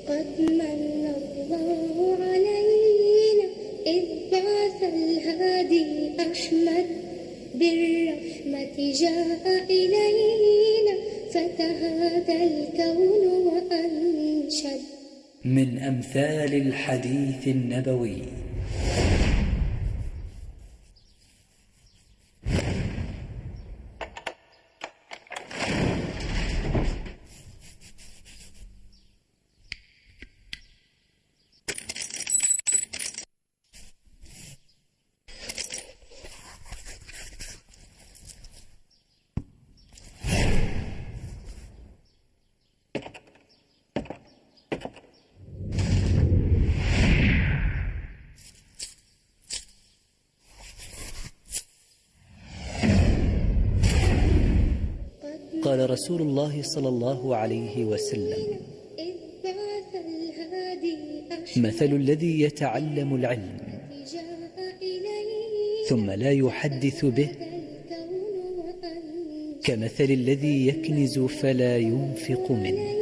قد من الله علينا إذ بعث الهادي أحمد بالرحمة جاء إلينا فتهادى الكون وأنشد. من أمثال الحديث النبوي: قال رسول الله صلى الله عليه وسلم: مثل الذي يتعلم العلم ثم لا يحدث به كمثل الذي يكنز فلا ينفق منه.